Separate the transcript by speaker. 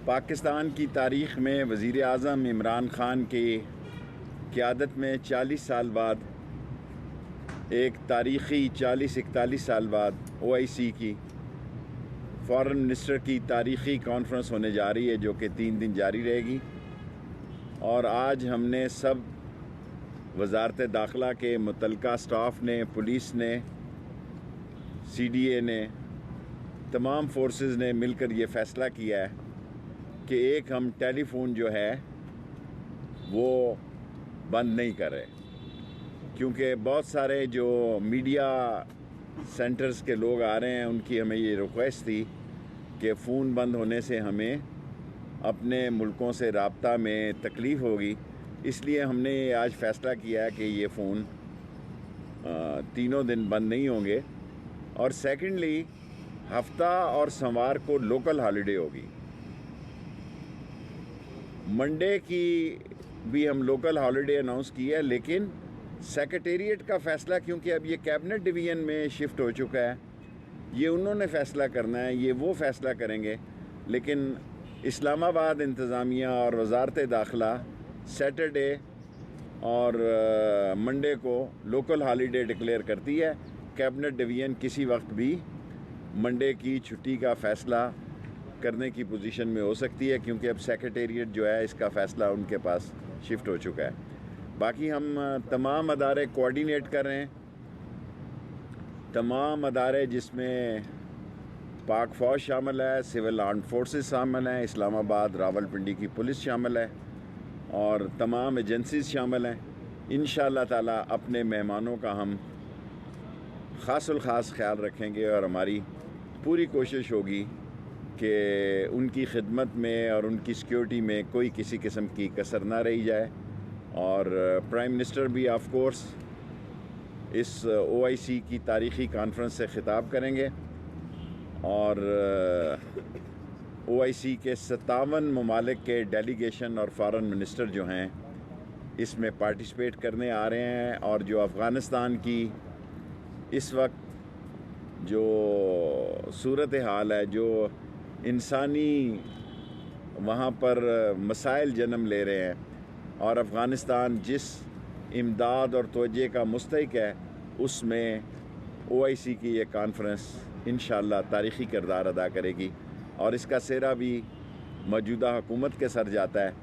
Speaker 1: پاکستان کی تاریخ میں وزیر اعظم عمران خان کی قیادت میں 40 سال بعد ایک تاریخی 41 سال بعد OIC کی فارن منسٹر کی تاریخی کانفرنس ہونے جا رہی ہے، جو کہ 3 دن جاری رہے گی۔ اور آج ہم نے سب وزارت داخلہ کے متعلقہ سٹاف نے، پولیس نے، CDA نے، تمام فورسز نے مل کر یہ فیصلہ کیا ہے کہ ایک ہم ٹیلی فون جو ہے وہ بند نہیں کر رہے، کیونکہ بہت سارے جو میڈیا سینٹرز کے لوگ آ رہے ہیں، ان کی ہمیں یہ ریکویسٹ تھی کہ فون بند ہونے سے ہمیں اپنے ملکوں سے رابطہ میں تکلیف ہوگی، اس لیے ہم نے آج فیصلہ کیا ہے کہ یہ فون تینوں دن بند نہیں ہوں گے۔ اور سیکنڈلی، ہفتہ اور سوموار کو لوکل ہالیڈے ہوگی۔ منڈے کی بھی ہم لوکل ہالیڈے اناؤنس کی ہے، لیکن سیکریٹریٹ کا فیصلہ، کیونکہ اب یہ کیبنٹ ڈویژن میں شفٹ ہو چکا ہے، یہ انہوں نے فیصلہ کرنا ہے، یہ وہ فیصلہ کریں گے۔ لیکن اسلام آباد انتظامیہ اور وزارت داخلہ سیٹرڈے اور منڈے کو لوکل ہالیڈے ڈکلیئر کرتی ہے۔ کیبنٹ ڈویژن کسی وقت بھی منڈے کی چھٹی کا فیصلہ کرنے کی پوزیشن میں ہو سکتی ہے، کیونکہ اب سیکریٹریٹ جو ہے اس کا فیصلہ ان کے پاس شفٹ ہو چکا ہے۔ باقی ہم تمام ادارے کوآرڈینیٹ کر رہے ہیں، تمام ادارے جس میں پاک فوج شامل ہے، سول آرمڈ فورسز شامل ہیں، اسلام آباد راولپنڈی کی پولیس شامل ہے، اور تمام ایجنسیز شامل ہیں۔ انشاءاللہ تعالی اپنے مہمانوں کا ہم خاص الخاص خیال رکھیں گے، اور ہماری پوری کوشش ہوگی کہ ان کی خدمت میں اور ان کی سیکیورٹی میں کوئی کسی قسم کی کسر نہ رہی جائے۔ اور پرائم منسٹر بھی آف کورس اس OIC کی تاریخی کانفرنس سے خطاب کریں گے، اور OIC کے 57 ممالک کے ڈیلیگیشن اور فارن منسٹر جو ہیں اس میں پارٹیسپیٹ کرنے آ رہے ہیں۔ اور جو افغانستان کی اس وقت جو صورتحال ہے، جو انسانی وہاں پر مسائل جنم لے رہے ہیں، اور افغانستان جس امداد اور توجہ کا مستحق ہے، اس میں OIC کی یہ کانفرنس انشاءاللہ تاریخی کردار ادا کرے گی، اور اس کا سہرا بھی موجودہ حکومت کے سر جاتا ہے۔